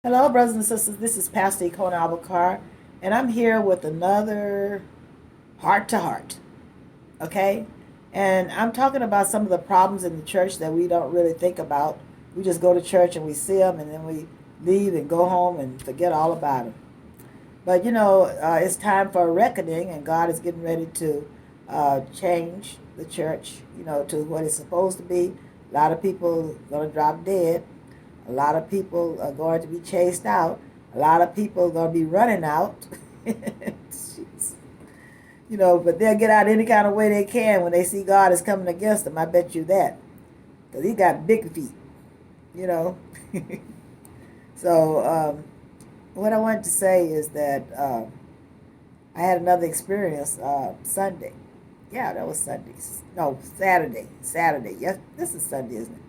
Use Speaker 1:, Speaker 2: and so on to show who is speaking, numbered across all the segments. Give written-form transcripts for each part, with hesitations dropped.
Speaker 1: Hello, brothers and sisters. This is Pastor Ikonah, and I'm here with another heart to heart. Okay, and I'm talking about some of the problems in the church that we don't really think about. We just go to church and we see them, and then we leave and go home and forget all about them. But it's time for a reckoning, and God is getting ready to change the church, to what it's supposed to be. A lot of people are going to drop dead. A lot of people are going to be chased out. A lot of people are going to be running out. But they'll get out any kind of way they can when they see God is coming against them. I bet you that. Because he got big feet, you know. So, what I wanted to say is that I had another experience Sunday. Yeah, that was Sunday. No, Saturday. Saturday. Yes, this is Sunday, isn't it?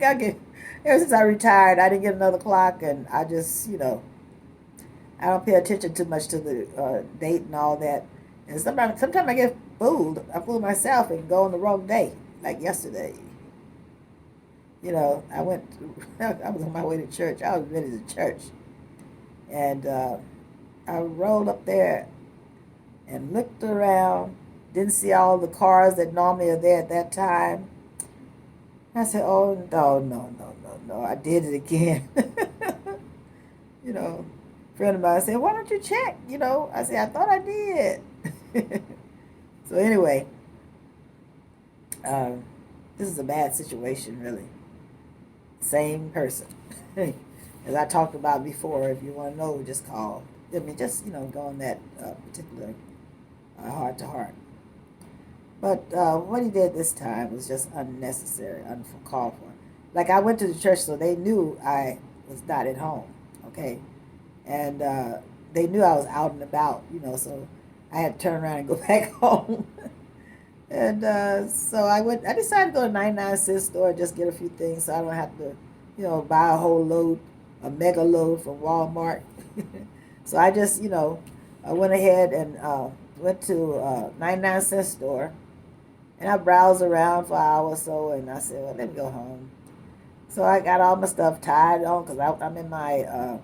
Speaker 1: I get, ever since I retired, I didn't get another clock, and I just, I don't pay attention too much to the date and all that. And sometimes I get fooled. I fool myself and go on the wrong day, like yesterday. I went. I was on my way to church. I was ready to church, and I rolled up there and looked around. Didn't see all the cars that normally are there at that time. I said, "Oh no, no, no, no, no! I did it again." you know, Friend of mine said, "Why don't you check?" I said, "I thought I did." So anyway, um, this is a bad situation, really. Same person, as I talked about before. If you want to know, just call. I mean, just go on that particular heart to heart. But what he did this time was just unnecessary, uncalled for. Like I went to the church, so they knew I was not at home. Okay, and they knew I was out and about. So I had to turn around and go back home. And so I went. I decided to go to 99 cent store and just get a few things, so I don't have to, buy a whole load, a mega load from Walmart. So I just, I went ahead and went to 99 cent store, and I browsed around for an hour or so, and I said, well, let me go home. So I got all my stuff tied on because I'm in my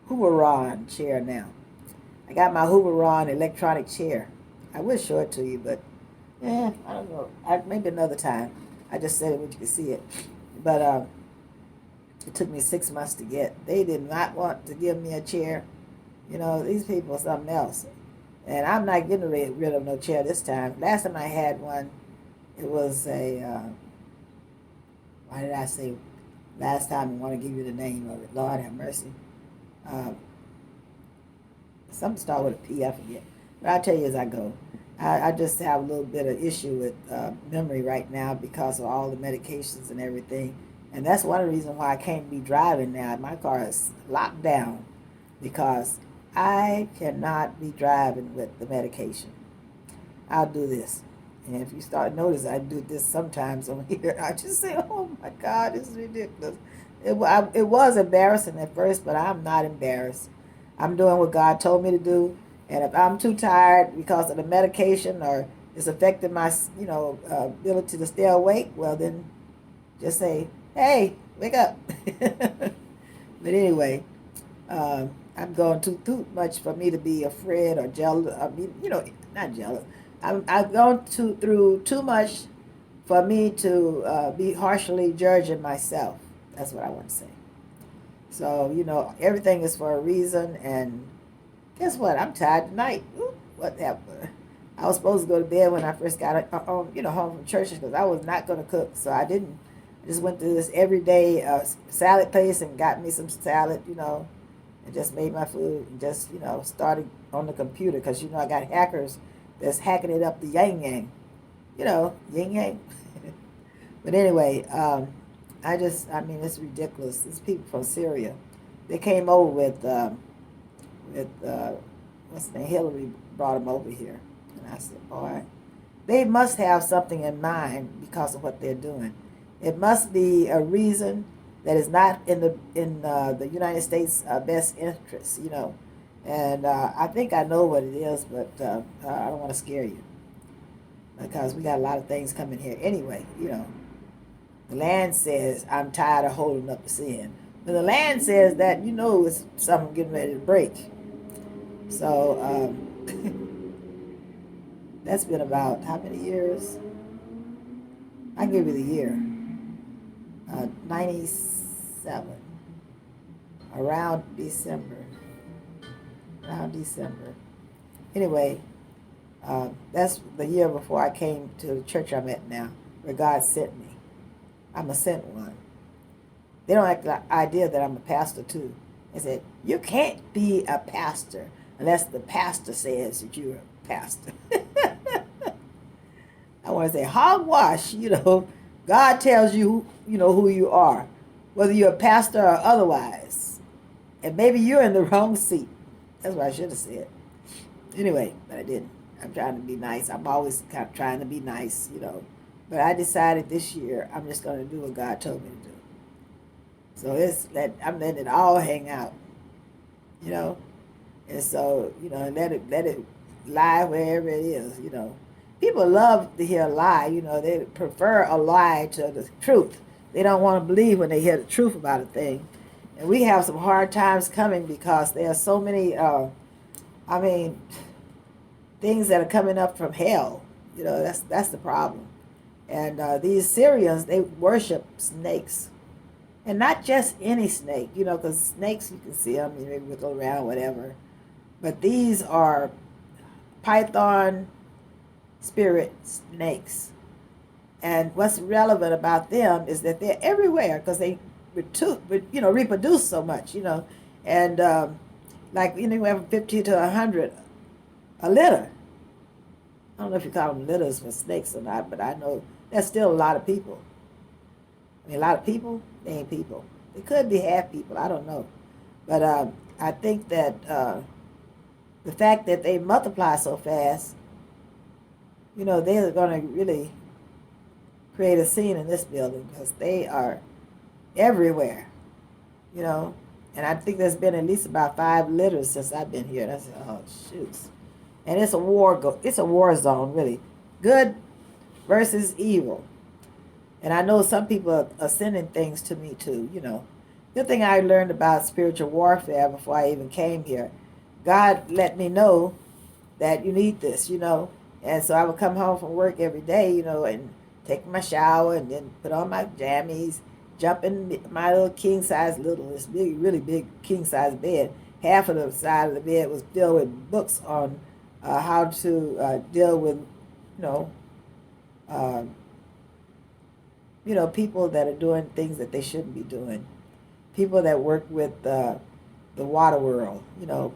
Speaker 1: Hooveron chair now. I got my Hooveron electronic chair. I will show it to you, but I don't know. Maybe another time. I just said it when you can see it. But it took me 6 months to get. They did not want to give me a chair. These people are something else. And I'm not getting rid of no chair this time. Last time I had one, it was why did I say last time? I want to give you the name of it. Lord have mercy. Um, Something start with a P, I forget. But I'll tell you as I go. I just have a little bit of issue with memory right now because of all the medications and everything. And that's one of the reasons why I can't be driving now. My car is locked down because I cannot be driving with the medication. I'll do this. And if you start notice, I do this sometimes on here. I just say, oh my God, this is ridiculous. It was embarrassing at first, but I'm not embarrassed. I'm doing what God told me to do. And if I'm too tired because of the medication or it's affecting my, ability to stay awake, well, then just say, hey, wake up. But anyway, I'm going too much for me to be afraid or jealous. I mean, not jealous. I've gone through too much for me to be harshly judging myself. That's what I want to say. So, everything is for a reason. And guess what? I'm tired tonight. Ooh, what happened? I was supposed to go to bed when I first got home from church because I was not going to cook. So I didn't. I just went to this everyday salad place and got me some salad, and just made my food and just, started on the computer because, I got hackers that's hacking it up the yang yang, yin yang. But anyway, I mean, it's ridiculous. It's people from Syria. They came over with what's the name? Hillary brought them over here. And I said, boy, they must have something in mind because of what they're doing. It must be a reason that is not in the United States' best interest, And I think I know what it is, but I don't want to scare you because we got a lot of things coming here anyway. The land says I'm tired of holding up the sin, When the land says that, you know it's something getting ready to break. So that's been about how many years? I give you the year. 97. Around December. Around December. Anyway, that's the year before I came to the church I'm at now, where God sent me. I'm a sent one. They don't like the idea that I'm a pastor too. They said, you can't be a pastor unless the pastor says that you're a pastor. I want to say, hogwash, God tells you, who you are, whether you're a pastor or otherwise. And maybe you're in the wrong seat. That's what I should have said. Anyway, but I didn't. I'm trying to be nice. I'm always kind of trying to be nice, But I decided this year I'm just going to do what God told me to do. So I'm letting it all hang out, And so, let it lie wherever it is, People love to hear a lie, They prefer a lie to the truth. They don't want to believe when they hear the truth about a thing. And we have some hard times coming because there are so many, things that are coming up from hell. That's the problem. And these Syrians, they worship snakes. And not just any snake, because snakes, you can see them, maybe wiggle around, whatever. But these are python spirit snakes. And what's relevant about them is that they're everywhere because they reproduce so much, And like anywhere from 50 to 100 a litter. I don't know if you call them litters for snakes or not, but I know that's still a lot of people. A lot of people, they ain't people. They could be half people, I don't know. But I think that the fact that they multiply so fast, they're going to really create a scene in this building because they are everywhere, And I think there's been at least about 5 litters since I've been here. And I said, oh, shoots. And it's a war zone, really. Good versus evil. And I know some people are sending things to me too, Good thing I learned about spiritual warfare before I even came here. God let me know that you need this, And so I would come home from work every day, and take my shower and then put on my jammies, jump in my little this big, really big king-size bed. Half of the side of the bed was filled with books on how to deal with, people that are doing things that they shouldn't be doing. People that work with the water world,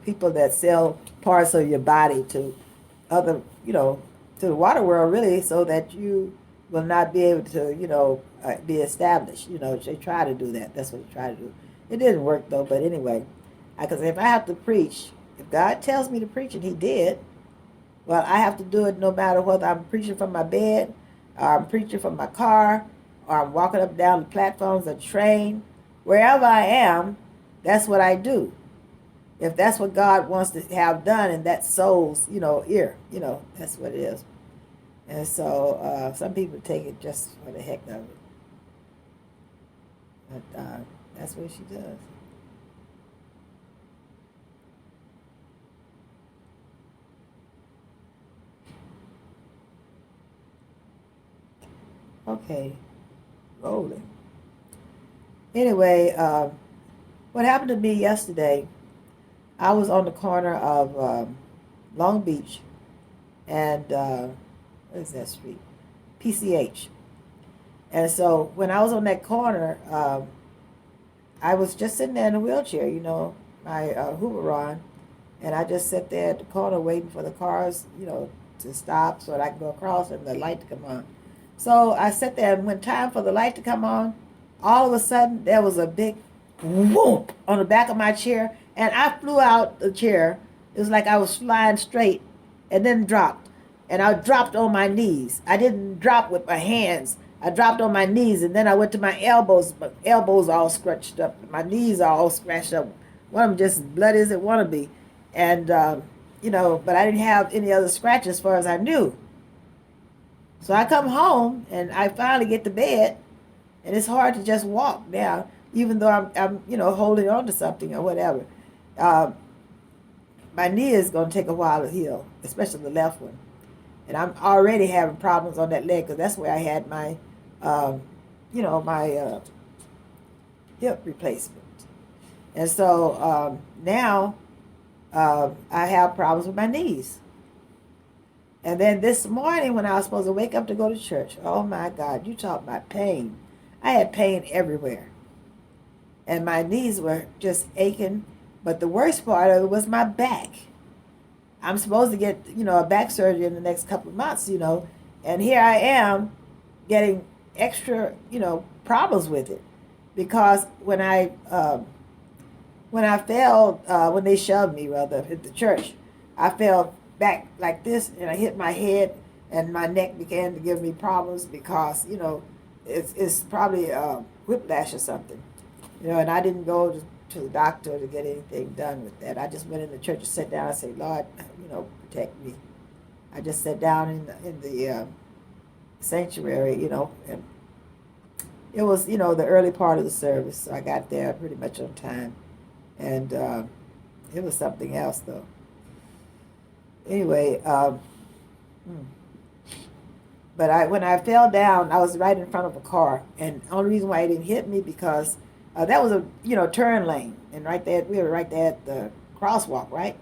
Speaker 1: people that sell parts of your body to other, to the water world, really, so that you will not be able to, be established. They try to do that. That's what they try to do. It didn't work, though, but anyway, because if I have to preach, if God tells me to preach, and he did, well, I have to do it no matter whether I'm preaching from my bed, or I'm preaching from my car, or I'm walking up and down the platforms of the train. Wherever I am, that's what I do. If that's what God wants to have done in that soul's, ear, that's what it is. And so some people take it just for the heck of it. But that's what she does. Okay, rolling. Anyway, what happened to me yesterday, I was on the corner of Long Beach and, what is that street? PCH. And so when I was on that corner, I was just sitting there in a wheelchair, my Hoover on, and I just sat there at the corner waiting for the cars, to stop so that I could go across and the light to come on. So I sat there, and when time for the light to come on, all of a sudden there was a big whoop on the back of my chair, and I flew out the chair. It was like I was flying straight and then dropped. And I dropped on my knees. I didn't drop with my hands. I dropped on my knees, and then I went to my elbows. My elbows all scratched up. My knees are all scratched up. One of them just bloody as it want to be. And, but I didn't have any other scratches as far as I knew. So I come home, and I finally get to bed, and it's hard to just walk now. even though I'm holding on to something or whatever. Uh, my knee is going to take a while to heal, especially the left one. And I'm already having problems on that leg because that's where I had my, um, my hip replacement. And so now I have problems with my knees. And then this morning when I was supposed to wake up to go to church, oh my God, you talk about pain. I had pain everywhere. And my knees were just aching. But the worst part of it was my back. I'm supposed to get, a back surgery in the next couple of months, and here I am getting extra, problems with it. Because when I fell, when they shoved me, rather, at the church, I fell back like this, and I hit my head, and my neck began to give me problems because, it's probably whiplash or something. And I didn't go to the doctor to get anything done with that. I just went in the church and sat down and said, Lord, protect me. I just sat down in the sanctuary, and it was, the early part of the service. So I got there pretty much on time. And it was something else, though. Anyway, but when I fell down, I was right in front of a car. And the only reason why it didn't hit me because that was a turn lane, and right there we were right there at the crosswalk, right?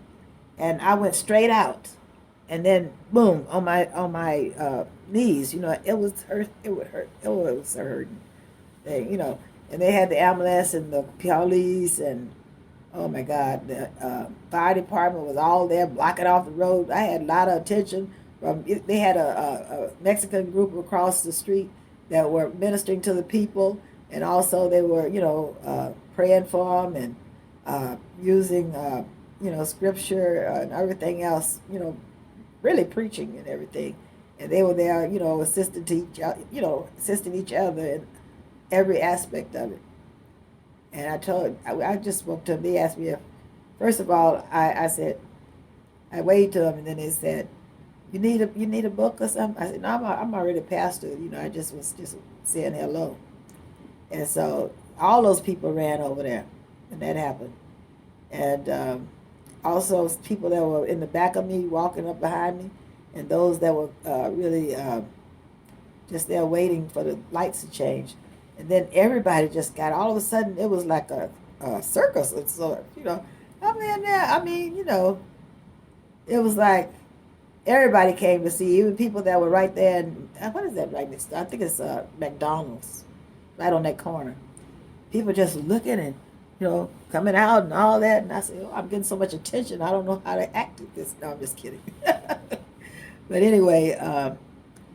Speaker 1: And I went straight out, and then boom on my knees. It was hurt. It would hurt. It was hurting. And they had the ambulance and the police, and oh my God, the fire department was all there blocking off the road. I had a lot of attention from. They had a Mexican group across the street that were ministering to the people. And also they were, praying for them and using, scripture and everything else, really preaching and everything. And they were there, assisting each other in every aspect of it. And I just spoke to them. They asked me if, first of all, I said, I waved to them, and then they said, you need a book or something? I said, no, I'm already a pastor. I just was just saying hello. And so all those people ran over there, and that happened. And also people that were in the back of me, walking up behind me, and those that were really just there waiting for the lights to change. And then everybody just got, all of a sudden, it was like a circus. And so, I'm in there. It was like everybody came to see, even people that were right there. And what is that right next to? I think it's McDonald's. Right on that corner. People just looking and, coming out and all that. And I said, I'm getting so much attention. I don't know how to act with this. No, I'm just kidding. But anyway,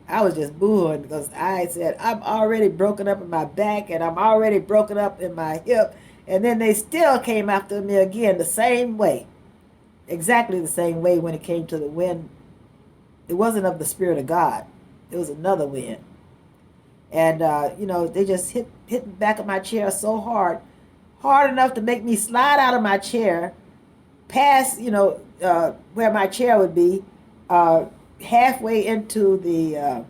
Speaker 1: I was just booing because I said, I'm already broken up in my back and I'm already broken up in my hip. And then they still came after me again the same way. Exactly the same way when it came to the wind. It wasn't of the Spirit of God. It was another wind. And, they just hit the back of my chair so hard enough to make me slide out of my chair, past, where my chair would be, halfway into the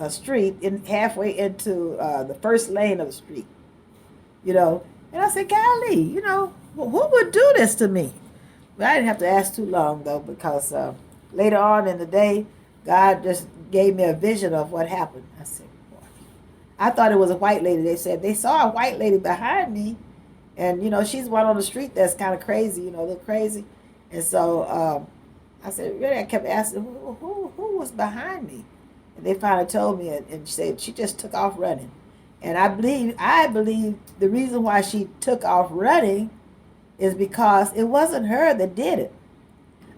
Speaker 1: street, halfway into the first lane of the street, And I said, golly, who would do this to me? But I didn't have to ask too long, though, because later on in the day, God just gave me a vision of what happened. I said, boy. I thought it was a white lady. They said they saw a white lady behind me. And, she's one on the street that's kind of crazy, a little crazy. And so I said, really, I kept asking, who was behind me? And they finally told me, and she said she just took off running. And I believe the reason why she took off running is because it wasn't her that did it.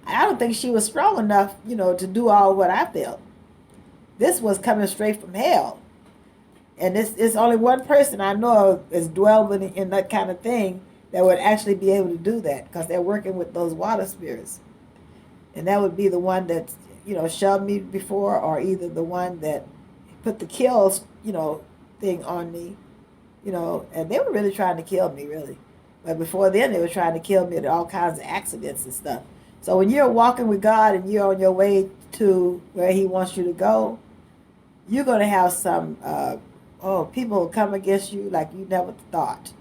Speaker 1: I don't think she was strong enough, to do all what I felt. This was coming straight from hell. And it's only one person I know of is dwelling in that kind of thing that would actually be able to do that, because they're working with those water spirits. And that would be the one that, shoved me before, or either the one that put the kills, thing on me, and they were really trying to kill me, really. But before then, they were trying to kill me with all kinds of accidents and stuff. So when you're walking with God and you're on your way to where He wants you to go, you're going to have some Oh, people will come against you like you never thought.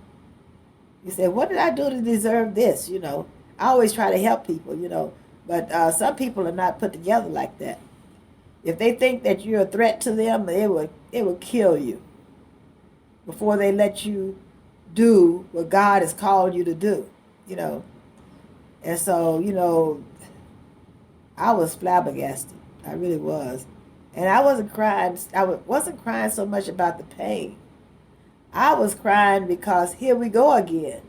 Speaker 1: You say, what did I do to deserve this? I always try to help people, but some people are not put together like that. If they think that you're a threat to them, it will kill you before they let you do what God has called you to do, you know. And so, I was flabbergasted. I really was. And I wasn't crying. Wasn't crying so much about the pain. I was crying because here we go again.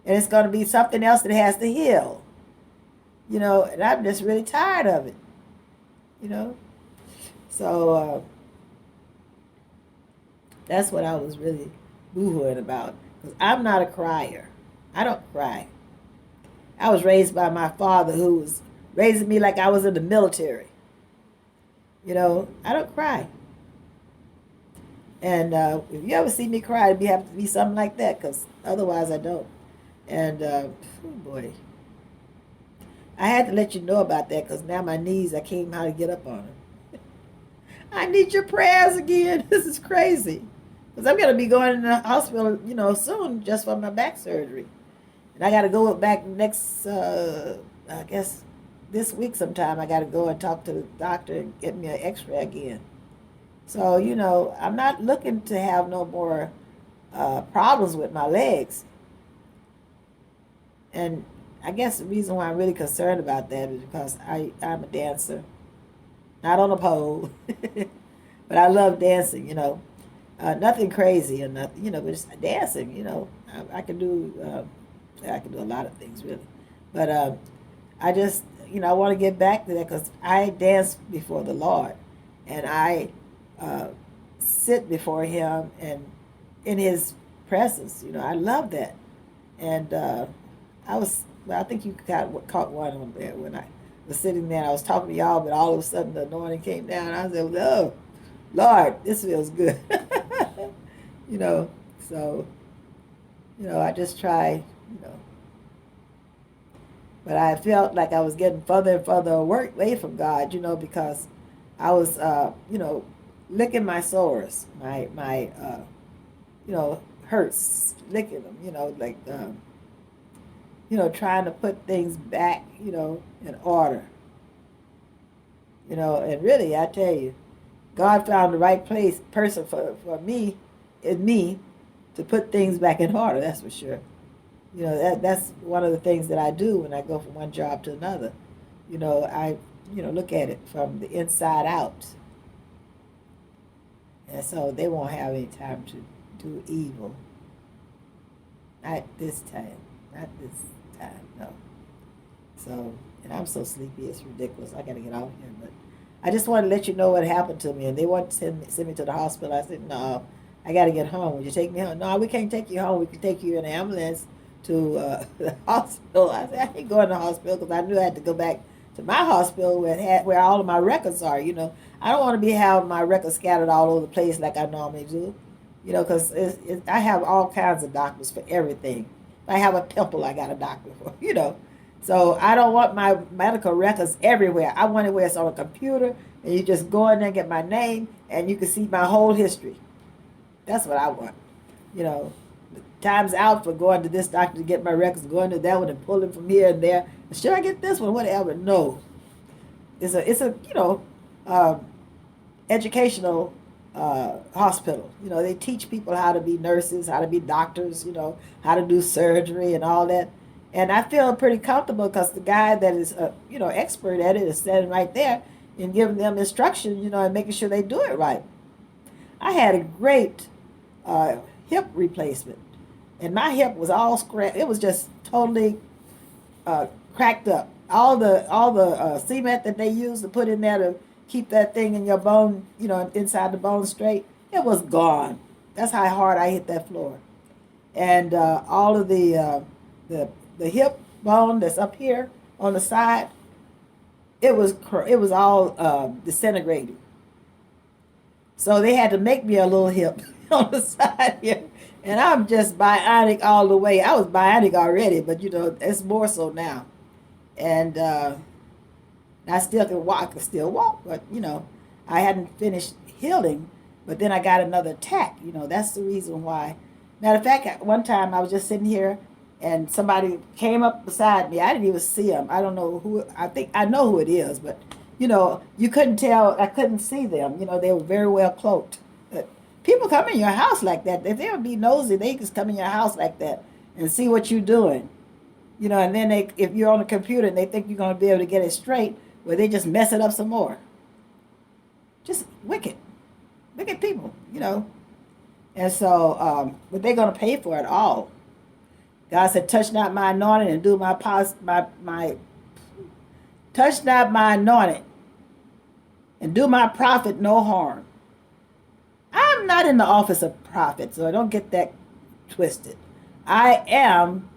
Speaker 1: And it's going to be something else that has to heal. And I'm just really tired of it. You know? So that's what I was really boo-hooing about. Because I'm not a crier. I don't cry. I was raised by my father, who was raising me like I was in the military. I don't cry. And if you ever see me cry, it'd have to be something like that, because otherwise I don't. And, oh boy. I had to let you know about that, because now my knees, I can't even how to get up on them. I need your prayers again. This is crazy. Because I'm going to be going in the hospital, soon, just for my back surgery. And I got to go back next, I guess, this week sometime. I got to go and talk to the doctor and get me an x-ray again. So, I'm not looking to have no more problems with my legs. And I guess the reason why I'm really concerned about that is because I'm a dancer. Not on a pole. But I love dancing, nothing crazy or nothing, but just dancing, I can do a lot of things, really. But I just, I want to get back to that, because I dance before the Lord. And I sit before him and in his presence. I love that. And I think you caught one on there when I was sitting there. I was talking to y'all, but all of a sudden the anointing came down. And I said, oh, Lord, this feels good. So, I just try, but I felt like I was getting further and further away from God, because I was, licking my sores, my hurts, licking them, like, trying to put things back, in order. And really, I tell you, God found the right person for me, in me, to put things back in order, that's for sure. That's one of the things that I do when I go from one job to another. I, look at it from the inside out. And so they won't have any time to do evil. Not this time. Not this time, no. So, and I'm so sleepy, it's ridiculous. I got to get off here. But I just want to let you know what happened to me. And they want to send me to the hospital. I said, no, I got to get home. Would you take me home? No, we can't take you home. We can take you in an ambulance to the hospital. I said, I ain't going to the hospital, because I knew I had to go back to my hospital where all of my records are. I don't want to be having my records scattered all over the place like I normally do. Because I have all kinds of doctors for everything. If I have a pimple, I got a doctor for, So I don't want my medical records everywhere. I want it where it's on a computer, and you just go in there and get my name, and you can see my whole history. That's what I want. Time's out for going to this doctor to get my records, going to that one and pulling from here and there. Should I get this one? Whatever. No. It's a educational hospital. They teach people how to be nurses, how to be doctors, how to do surgery and all that. And I feel pretty comfortable, because the guy that is, expert at it is standing right there and giving them instruction, and making sure they do it right. I had a great hip replacement, and my hip was all scratched. It was just totally cracked up. All the cement that they use to put in there to keep that thing in your bone, inside the bone straight, it was gone. That's how hard I hit that floor. And all of the hip bone that's up here on the side, it was all disintegrated. So they had to make me a little hip on the side here. And I'm just bionic all the way. I was bionic already, but it's more so now. And I still can walk, but I hadn't finished healing But then I got another attack. That's the reason why. Matter of fact, one time I was just sitting here and somebody came up beside me. I didn't even see them. I don't know who. I think I know who it is, but you couldn't tell. I couldn't see them. They were very well cloaked. But people come in your house like that. If they would be nosy, they just come in your house like that and see what you're doing. And then if you're on the computer and they think you're going to be able to get it straight, well, they just mess it up some more. Just wicked people. And so, but they're going to pay for it all. God said, touch not my anointing and do touch not my anointing and do my prophet no harm. I'm not in the office of prophet, so don't get that twisted. I am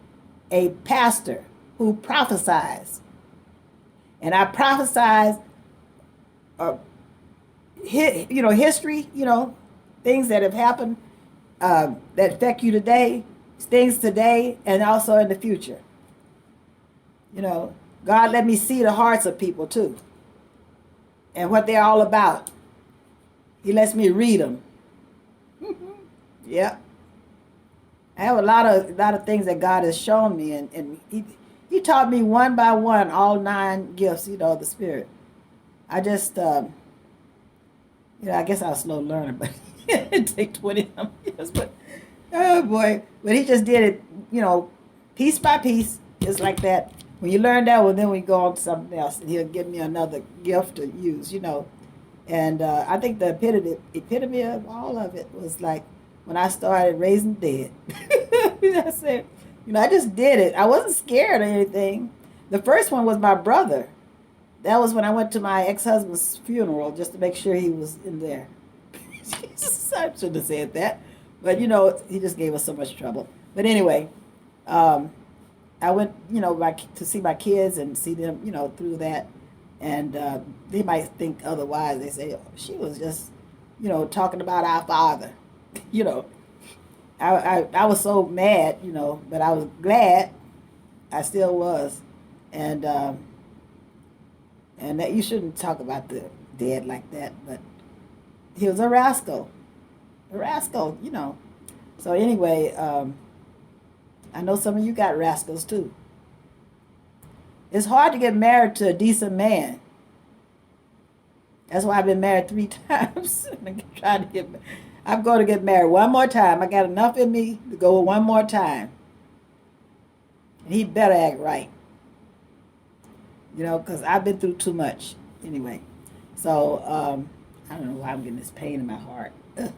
Speaker 1: a pastor who prophesies. And I prophesize, history, things that have happened that affect you today, things today, and also in the future. God let me see the hearts of people too, and what they're all about. He lets me read them. Yeah. I have a lot of things that God has shown me, and he taught me one by one all 9 gifts, of the Spirit. I just, I guess I was a slow learner, but it take 20 years. But oh boy, but he just did it, piece by piece, just like that. When you learn that, well, then we go on to something else, and he'll give me another gift to use, And I think the epitome of all of it was like when I started raising dead. I said, I just did it. I wasn't scared or anything. The first one was my brother. That was when I went to my ex-husband's funeral just to make sure he was in there. I shouldn't have said that. But, he just gave us so much trouble. But anyway, I went, to see my kids and see them, through that. And they might think otherwise. They say, oh, she was just, talking about our father. I was so mad, but I was glad. I still was. And that you shouldn't talk about the dead like that. But he was a rascal. So anyway, I know some of you got rascals too. It's hard to get married to a decent man. That's why I've been married 3 times. I'm going to get married one more time. I got enough in me to go one more time. And he better act right. Because I've been through too much. Anyway. So, I don't know why I'm getting this pain in my heart. Ugh.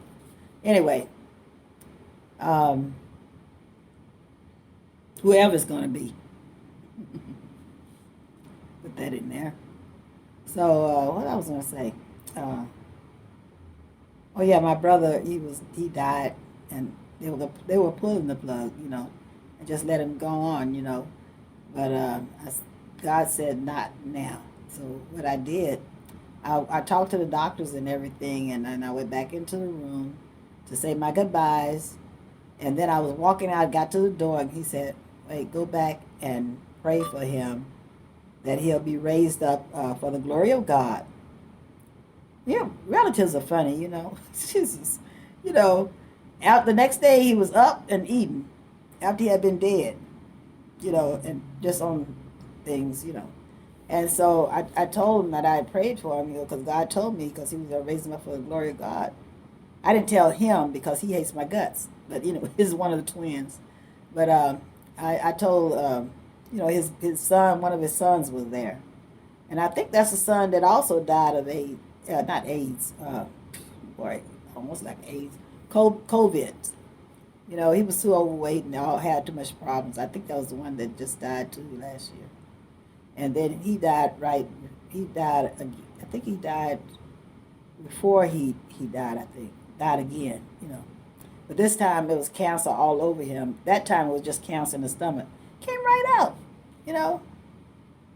Speaker 1: Anyway. Whoever's going to be. Put that in there. So, what I was going to say? Oh yeah, my brother, he died, and they were pulling the plug, and just let him go on, But God said not now. So what I did, I talked to the doctors and everything, and then I went back into the room to say my goodbyes, and then I was walking out, got to the door, and he said, "Wait, go back and pray for him, that he'll be raised up for the glory of God." Yeah, relatives are funny, Jesus, Out the next day he was up and eating, after he had been dead, and just on things, And so I told him that I had prayed for him, because God told me, because he was going to raise him up for the glory of God. I didn't tell him because he hates my guts, but he's one of the twins. But I told his son, one of his sons was there, and I think that's the son that also died of AIDS. Not AIDS, almost like AIDS, COVID. He was too overweight and all had too much problems. I think that was the one that just died too last year. And then he died, I think he died before he died, died again, But this time it was cancer all over him. That time it was just cancer in the stomach. Came right out,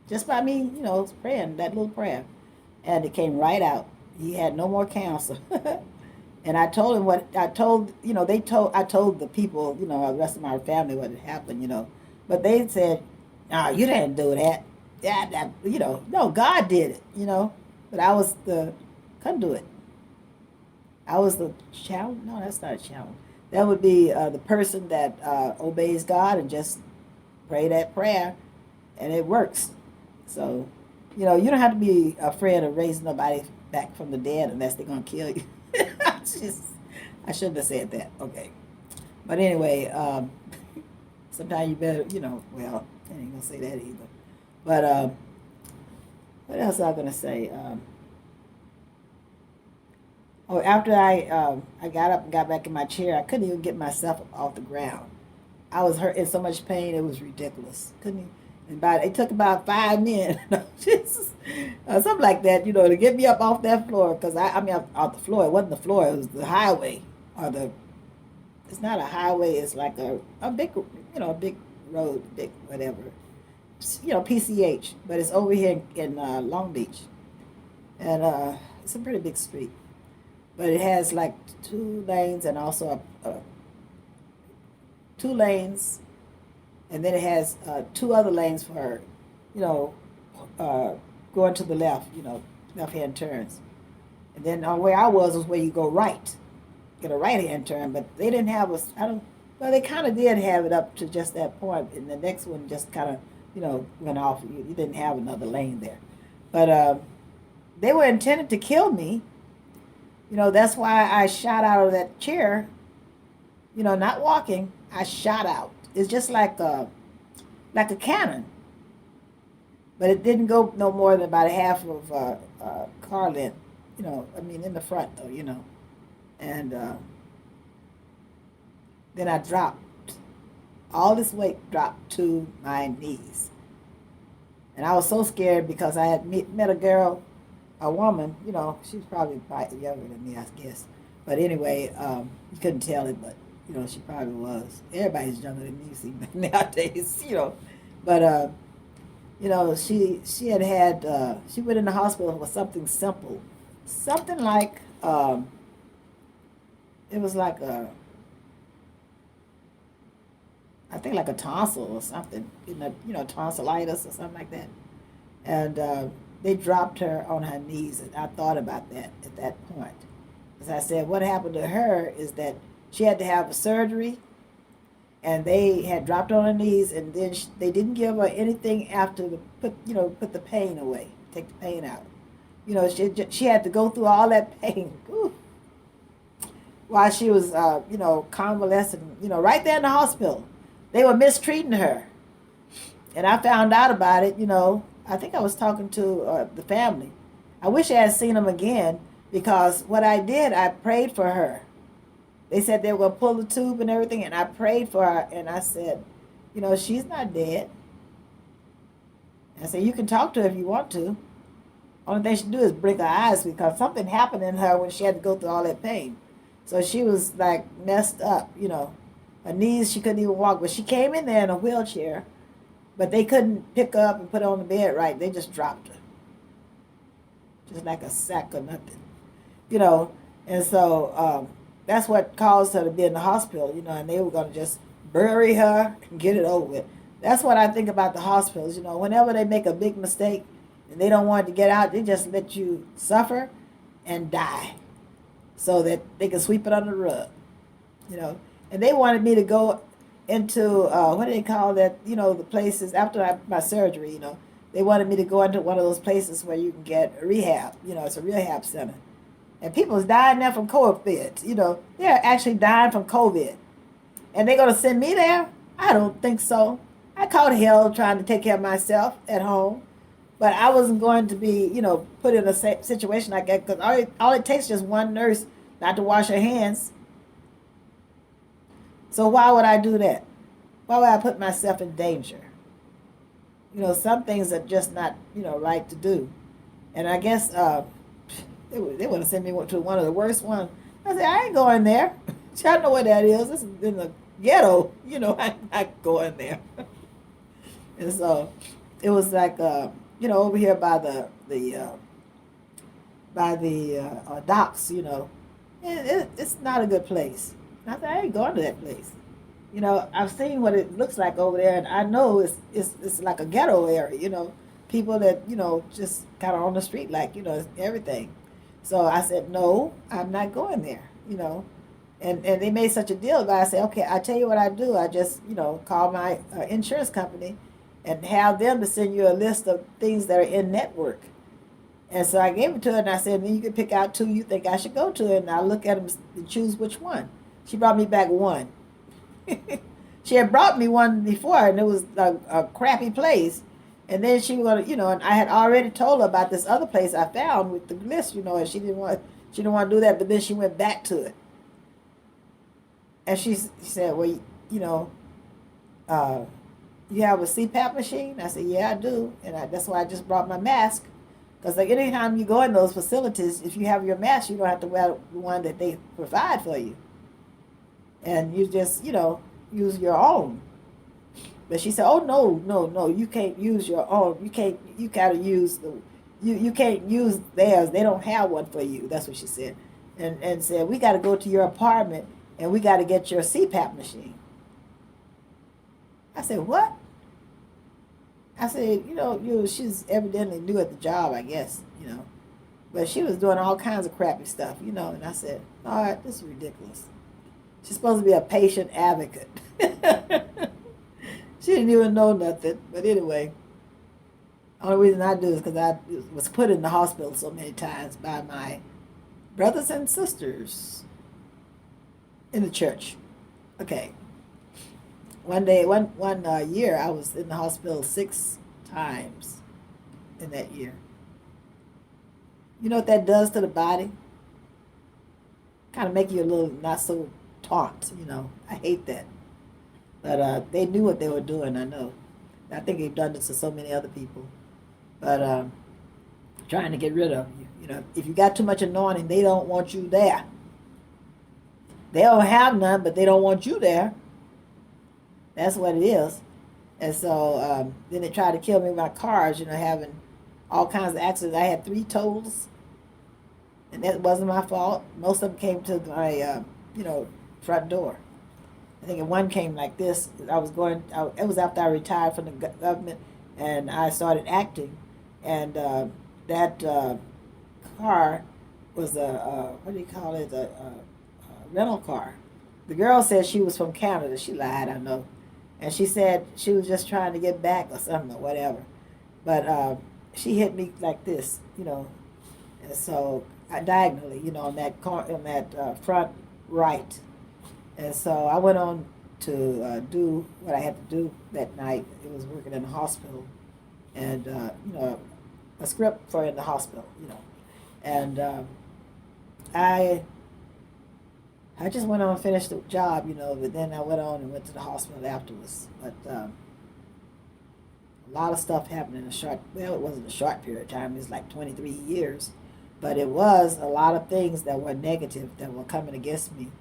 Speaker 1: just by me, praying that little prayer. And it came right out. He had no more cancer. And I told him what I told, I told the people, the rest of my family what had happened, But they said, "No, you didn't do that. No, God did it, But I was the conduit. I was the challenge. No, that's not a challenge. That would be the person that obeys God and just pray that prayer, and it works. So, you don't have to be afraid of raising nobody back from the dead unless they're gonna kill you. Just, I shouldn't have said that. Okay, but anyway, sometimes you better, well, I ain't gonna say that either. But what else was I gonna say? Oh, after I got up and got back in my chair, I couldn't even get myself up off the ground. I was hurt in so much pain, it was ridiculous. Couldn't even, and it took about 5 minutes, just, something like that, to get me up off that floor. Because I mean, off the floor. It wasn't the floor; it was the highway, or the. It's not a highway. It's like a big, a big road, big whatever. PCH, but it's over here in Long Beach, and it's a pretty big street. But it has like 2 lanes and also 2 lanes, and then it has 2 other lanes for, you know, going to the left, left hand turns. And then where I was where you go right, get a right hand turn, but they didn't have a, I don't, well, they kind of did have it up to just that point, and the next one just kind of, went off. You didn't have another lane there. But they were intended to kill me. That's why I shot out of that chair, not walking. I shot out. It's just like a cannon. But it didn't go no more than about a half of car length. I mean, in the front, though. And then I dropped. All this weight dropped to my knees. And I was so scared because I had met a girl, a woman, she was probably younger than me, I guess. But anyway, you couldn't tell it, but, she probably was. Everybody's younger than me, see, nowadays. But, she she went in the hospital with something simple. Something like, it was like I think like a tonsil or something, tonsillitis or something like that. And they dropped her on her knees, and I thought about that at that point. As I said, what happened to her is that she had to have a surgery, and they had dropped on her knees, and then they didn't give her anything after to put the pain away, take the pain out. She had to go through all that pain. Ooh, while she was, convalescing, right there in the hospital. They were mistreating her. And I found out about it, I think I was talking to the family. I wish I had seen them again, because what I did, I prayed for her. They said they were going to pull the tube and everything, and I prayed for her, and I said, she's not dead. I said, you can talk to her if you want to. Only thing she do is blink her eyes, because something happened in her when she had to go through all that pain. So she was like messed up, Her knees, she couldn't even walk. But she came in there in a wheelchair, but they couldn't pick her up and put her on the bed right. They just dropped her. Just like a sack or nothing. And so that's what caused her to be in the hospital, and they were going to just bury her and get it over with. That's what I think about the hospitals. Whenever they make a big mistake and they don't want it to get out, they just let you suffer and die so that they can sweep it under the rug, And they wanted me to go into, what do they call that, the places, after my surgery, they wanted me to go into one of those places where you can get rehab, it's a rehab center. And people is dying there from COVID, they're actually dying from COVID. And they're going to send me there? I don't think so. I caught hell trying to take care of myself at home. But I wasn't going to be, put in a situation like that, because all it takes is just one nurse not to wash her hands. So why would I do that? Why would I put myself in danger? Some things are just not, right to do. And I guess they want to send me to one of the worst ones. I said, I ain't going there. Y'all know what that is. This is in the ghetto. I'm not going there. And so it was like, over here by the docks, it's not a good place. I said, I ain't going to that place. I've seen what it looks like over there, and I know it's like a ghetto area, people that, just kind of on the street, like, it's everything. So I said, no, I'm not going there, you know. And they made such a deal about it. I said, okay, I tell you what I do. I just, call my insurance company and have them to send you a list of things that are in network. And so I gave it to her and I said, then you can pick out two you think I should go to, and I'll look at them and choose which one. She brought me back one. She had brought me one before, and it was a crappy place. And then she was gonna, and I had already told her about this other place I found with the list, and she didn't want to do that. But then she went back to it, and she said, "Well, uh, you have a CPAP machine?" I said, "Yeah, I do," and that's why I just brought my mask. Because like anytime you go in those facilities, if you have your mask, you don't have to wear the one that they provide for you, and you just use your own. But she said, "Oh no, no, no! You can't use your own. You can't. You gotta use the. You can't use theirs. They don't have one for you." That's what she said, and said, "We got to go to your apartment and we got to get your CPAP machine." I said, "What?" I said, she's evidently new at the job, I guess, but she was doing all kinds of crappy stuff, And I said, "All right, this is ridiculous." She's supposed to be a patient advocate. She didn't even know nothing. But anyway, the only reason I do is because I was put in the hospital so many times by my brothers and sisters in the church. Okay. One year, I was in the hospital 6 times in that year. You know what that does to the body? Kind of make you a little not so taut. I hate that. But they knew what they were doing, I know. I think they've done this to so many other people. But trying to get rid of you. If you got too much anointing, they don't want you there. They don't have none, but they don't want you there. That's what it is. And so then they tried to kill me with my cars, having all kinds of accidents. I had 3 tolls, and that wasn't my fault. Most of them came to my, front door. I think one came like this. It was after I retired from the government, and I started acting, and that car was what do you call it, a rental car. The girl said she was from Canada. She lied, I know. And she said she was just trying to get back or something or whatever. But she hit me like this, And so diagonally, on that front right. And so I went on to do what I had to do that night. It was working in the hospital, and a script for in the hospital, And I just went on and finished the job, But then I went on and went to the hospital afterwards. But a lot of stuff happened in it wasn't a short period of time. It was like 23 years, but it was a lot of things that were negative that were coming against me.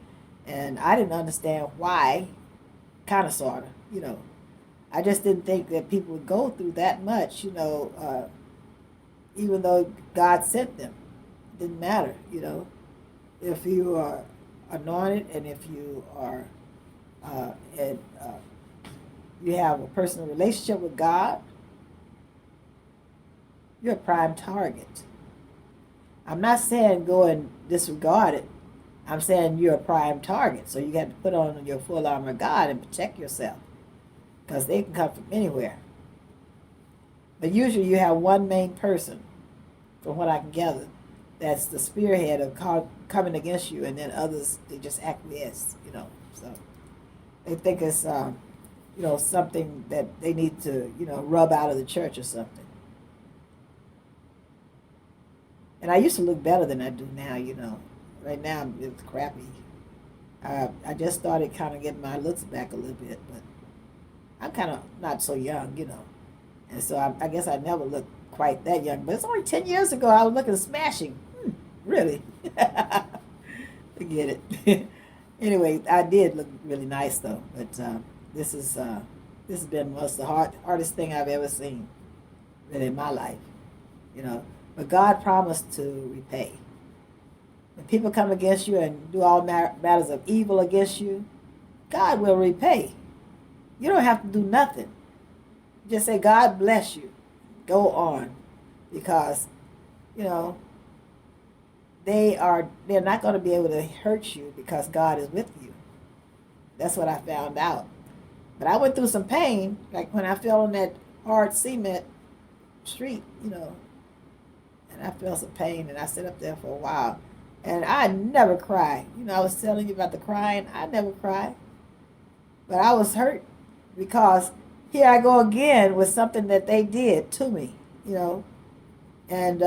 Speaker 1: And I didn't understand why, kind of, sort of, I just didn't think that people would go through that much, even though God sent them. It didn't matter, If you are anointed and if you are, you have a personal relationship with God, you're a prime target. I'm not saying go and disregard it. I'm saying you're a prime target, so you got to put on your full armor of God and protect yourself, because they can come from anywhere. But usually you have one main person, from what I can gather, that's the spearhead of coming against you, and then others, they just acquiesce, So they think it's, something that they need to, rub out of the church or something. And I used to look better than I do now, Right now, it's crappy. I just started kind of getting my looks back a little bit, but I'm kind of not so young, And so I guess I never looked quite that young. But it's only 10 years ago I was looking smashing. Really? Forget it. Anyway, I did look really nice, though. But this has been most the hardest thing I've ever seen, really, in my life, But God promised to repay. When people come against you and do all matters of evil against you, God will repay. You don't have to do nothing. Just say, "God bless you. Go on." Because, they're not going to be able to hurt you because God is with you. That's what I found out. But I went through some pain, like when I fell on that hard cement street, and I felt some pain, and I sat up there for a while. And I never cry. I was telling you about the crying. I never cry. But I was hurt because here I go again with something that they did to me, you know. And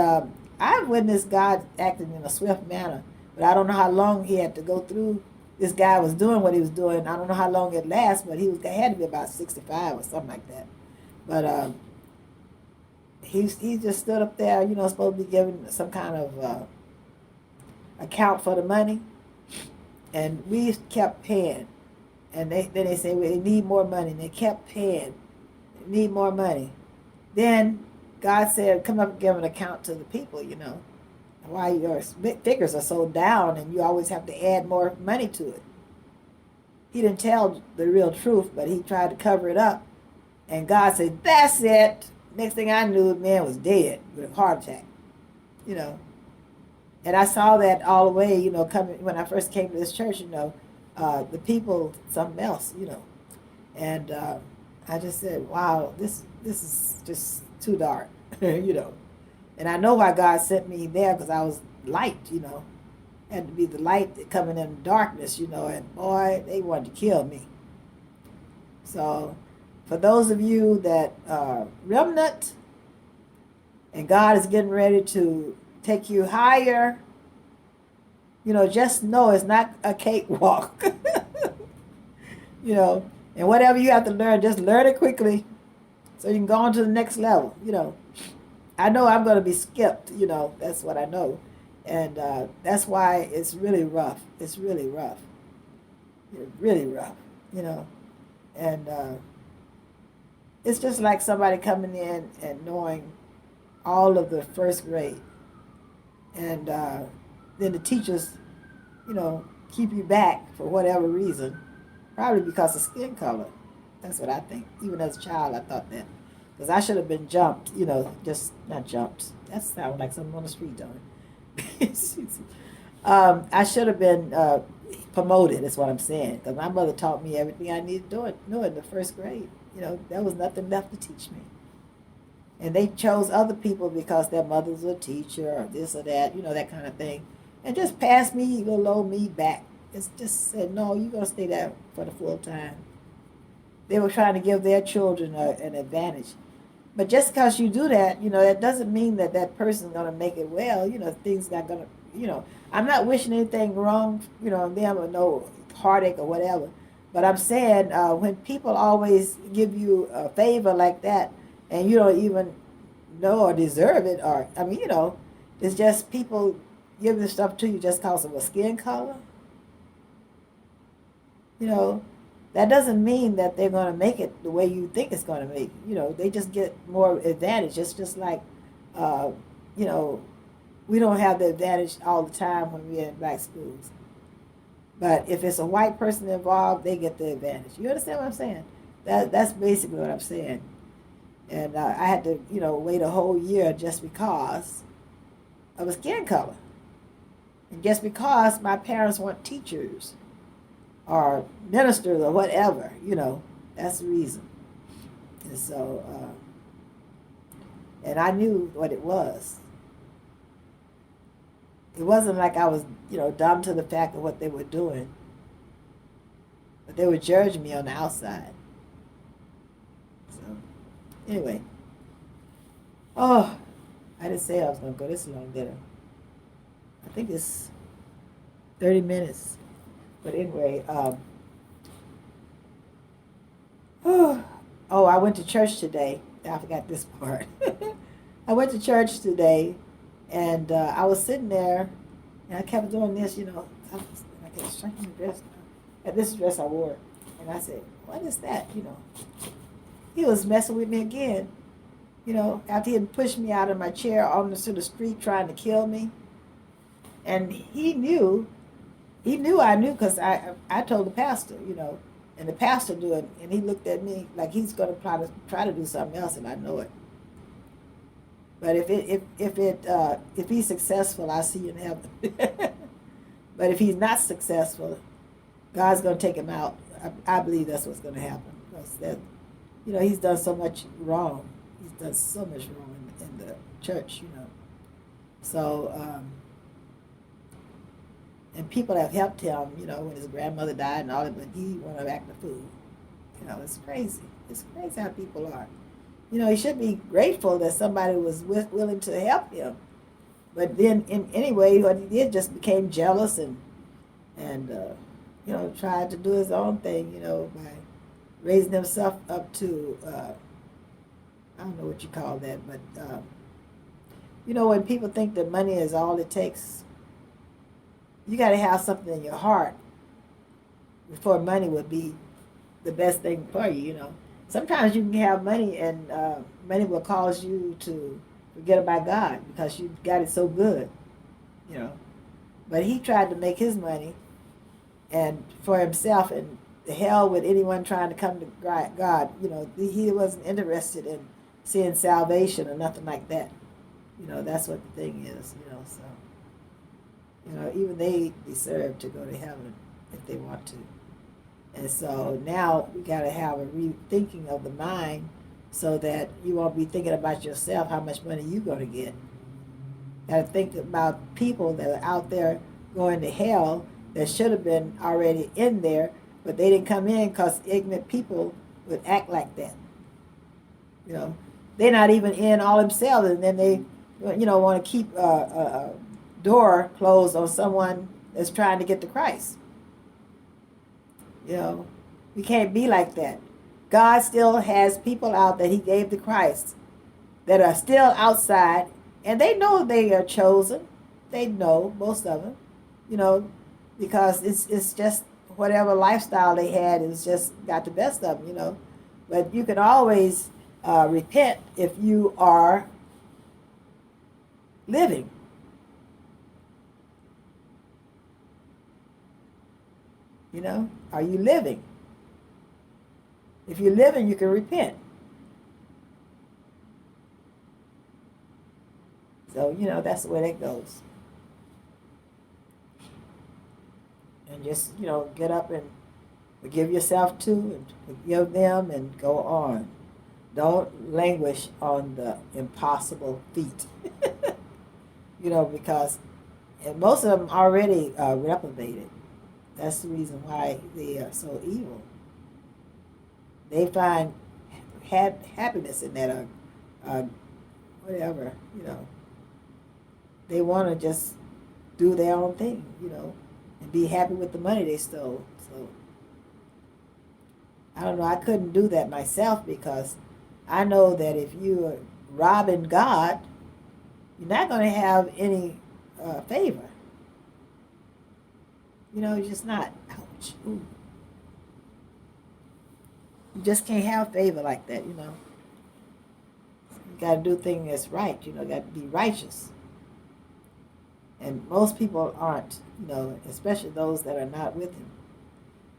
Speaker 1: I've witnessed God acting in a swift manner, but I don't know how long he had to go through. This guy was doing what he was doing. I don't know how long it lasts, but he had to be about 65 or something like that. But he just stood up there, supposed to be giving some kind of account for the money, and we kept paying. And then they said, well, they need more money. And they kept paying. They need more money. Then God said, come up and give an account to the people, why your figures are so down and you always have to add more money to it. He didn't tell the real truth, but he tried to cover it up. And God said, that's it. Next thing I knew, the man was dead with a heart attack, And I saw that all the way, coming when I first came to this church, the people, something else, And I just said, wow, this is just too dark, And I know why God sent me there, because I was light, Had to be the light coming in the darkness, And boy, they wanted to kill me. So for those of you that are remnant, and God is getting ready to take you higher, just know it's not a cakewalk. And whatever you have to learn, just learn it quickly so you can go on to the next level, I know I'm going to be skipped, that's what I know. And that's why it's really rough. It's really rough. It's really rough, And it's just like somebody coming in and knowing all of the first grade. And then the teachers, keep you back for whatever reason. Probably because of skin color. That's what I think. Even as a child, I thought that. Because I should have been jumped, just not jumped. That sounds like something on the street, don't it? I should have been promoted, is what I'm saying. Because my mother taught me everything I needed to know in the first grade. There was nothing left to teach me. And they chose other people because their mother's a teacher or this or that, that kind of thing. And just passed me, little old me back. It's just said, no, you're going to stay there for the full time. They were trying to give their children an advantage. But just because you do that, that doesn't mean that that person's going to make it well. Things not going to, I'm not wishing anything wrong, them or no heartache or whatever. But I'm saying when people always give you a favor like that and you don't even know or deserve it, or, it's just people giving stuff to you just because of a skin color. That doesn't mean that they're going to make it the way you think it's going to make it. They just get more advantage. It's just like, we don't have the advantage all the time when we're in black schools. But if it's a white person involved, they get the advantage. You understand what I'm saying? That's basically what I'm saying. And I had to, wait a whole year just because of a skin color. And just because my parents weren't teachers or ministers or whatever, that's the reason. And so, and I knew what it was. It wasn't like I was, dumb to the fact of what they were doing. But they were judging me on the outside. So, anyway. Oh, I didn't say I was going to go this long, did I? I think it's 30 minutes. But anyway, I went to church today. I forgot this part. I went to church today, and I was sitting there, and I kept doing this, I kept striking the dress. And this dress I wore. And I said, what is that, He was messing with me again, after he had pushed me out of my chair onto the street trying to kill me. And he knew I knew because I told the pastor, and the pastor knew it, and he looked at me like he's going to try to do something else, and I know it. But if he's successful, I see you in heaven. But if he's not successful, God's going to take him out. I believe that's what's going to happen, because that, he's done so much wrong. He's done so much wrong in the church, So, and people have helped him, when his grandmother died and all that, but he want to act a fool. It's crazy. It's crazy how people are. He should be grateful that somebody was willing to help him. But then, anyway, what he did just became jealous and tried to do his own thing, by raising himself up to, I don't know what you call that, but, when people think that money is all it takes, you got to have something in your heart before money would be the best thing for you, Sometimes you can have money and money will cause you to forget about God because you got it so good, But he tried to make his money and for himself, and the hell with anyone trying to come to God. He wasn't interested in seeing salvation or nothing like that. That's what the thing is, so, even they deserve to go to heaven if they want to. And so now we got to have a rethinking of the mind so that you won't be thinking about yourself, how much money you're going to get. Got to think about people that are out there going to hell that should have been already in there, but they didn't come in because ignorant people would act like that. They're not even in all themselves, and then they, want to keep a door closed on someone that's trying to get to Christ. We can't be like that. God still has people out that he gave to Christ that are still outside, and they know they are chosen. They know, most of them, because it's just whatever lifestyle they had, it's just got the best of them, But you can always repent if you are living. Are you living? If you're living, you can repent. So, that's the way that goes. And just, get up and forgive yourself too, and forgive them, and go on. Don't languish on the impossible feat. Because and most of them already reprobated. That's the reason why they are so evil. They find happiness in that, whatever, They want to just do their own thing, and be happy with the money they stole. So, I don't know, I couldn't do that myself, because I know that if you're robbing God, you're not going to have any favor. You're just not. Ouch. Ooh. You just can't have favor like that, You got to do things that's right, got to be righteous. And most people aren't, especially those that are not with him.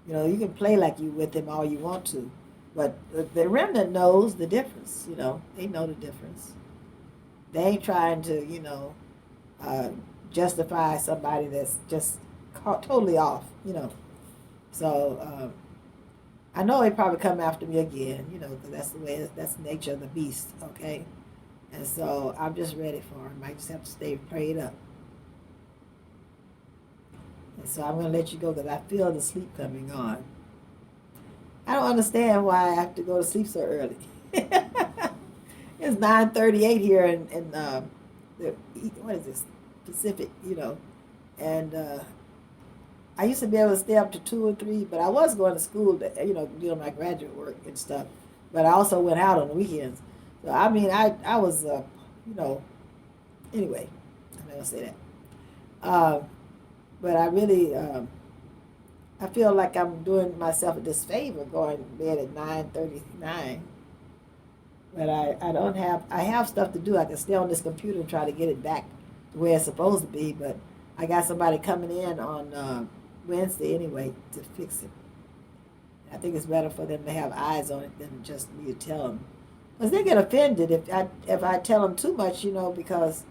Speaker 1: You can play like you with him all you want to, but the remnant knows the difference, They know the difference. They ain't trying to, justify somebody that's just totally off, So, I know they probably come after me again, because that's the nature of the beast, okay? And so I'm just ready for him. I just have to stay prayed up. And so I'm going to let you go because I feel the sleep coming on. I don't understand why I have to go to sleep so early. It's 9:38 here in what is this, Pacific, and I used to be able to stay up to 2 or 3, but I was going to school, doing my graduate work and stuff. But I also went out on the weekends. So, I mean, I was, anyway, I'm not going to say that. But I really, I feel like I'm doing myself a disfavor going to bed at 9:39. But I have stuff to do. I can stay on this computer and try to get it back to where it's supposed to be, but I got somebody coming in on Wednesday anyway to fix it. I think it's better for them to have eyes on it than just me to tell them Because they get offended if I tell them too much, because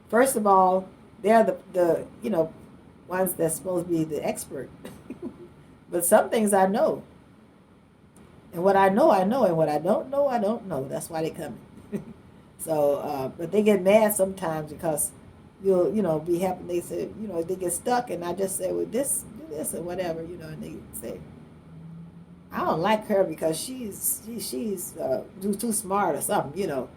Speaker 1: first of all, they're the ones that's supposed to be the expert. But some things I know. And what I know, I know. And what I don't know, I don't know. That's why they come. So, but they get mad sometimes because you'll be happy. They say, they get stuck. And I just say, well, do this or whatever, and they say, I don't like her because she's too smart or something.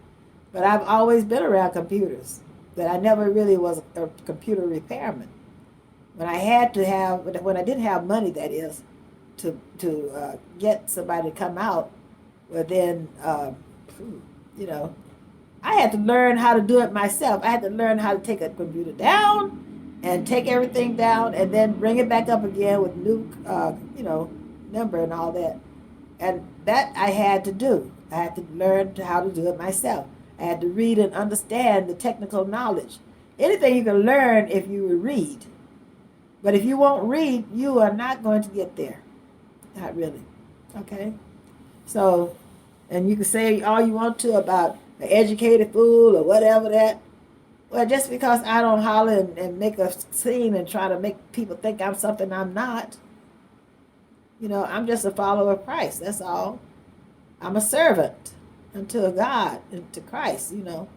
Speaker 1: But I've always been around computers. But I never really was a computer repairman. When I didn't have money, that is, to get somebody to come out, well then, you know, I had to learn how to do it myself. I had to learn how to take a computer down and take everything down and then bring it back up again with new, number and all that. And that I had to do. I had to learn how to do it myself. I had to read and understand the technical knowledge. Anything you can learn if you read. But if you won't read, you are not going to get there. Not really. Okay? So, and you can say all you want to about an educated fool or whatever that. Well, just because I don't holler and make a scene and try to make people think I'm something I'm not, I'm just a follower of Christ. That's all. I'm a servant unto God and to Christ, God,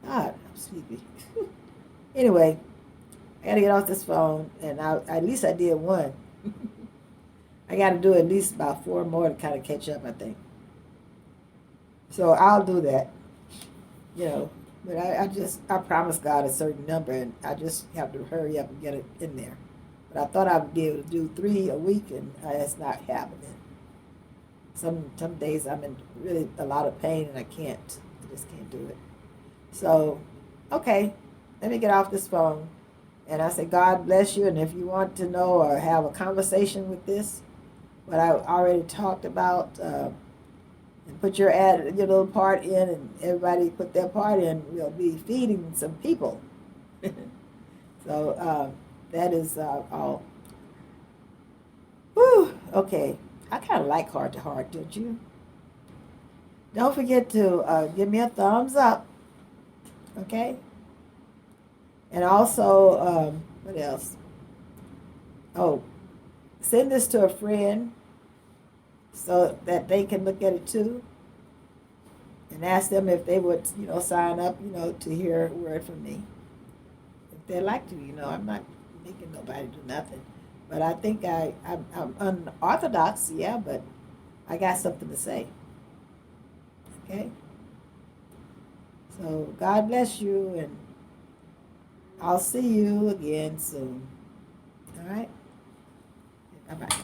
Speaker 1: I'm sleepy. Anyway, I got to get off this phone, and at least I did one. I got to do at least about 4 more to kind of catch up, I think. So I'll do that, But I promised God a certain number, and I just have to hurry up and get it in there. But I thought I would be able to do 3 a week, and it's not happening. Some days I'm in really a lot of pain, and I just can't do it. So, okay, let me get off this phone. And I say, God bless you, and if you want to know or have a conversation with this, what I already talked about, and put your little part in, and everybody put their part in, we'll be feeding some people. So that is all. Whew, okay. I kind of like Heart to Heart, don't you? Don't forget to give me a thumbs up, okay? And also, what else? Oh, send this to a friend so that they can look at it too, and ask them if they would, sign up, to hear a word from me. If they'd like to, I'm not making nobody do nothing. But I think I'm unorthodox, yeah, but I got something to say. Okay? So God bless you, and I'll see you again soon. All right? Bye-bye.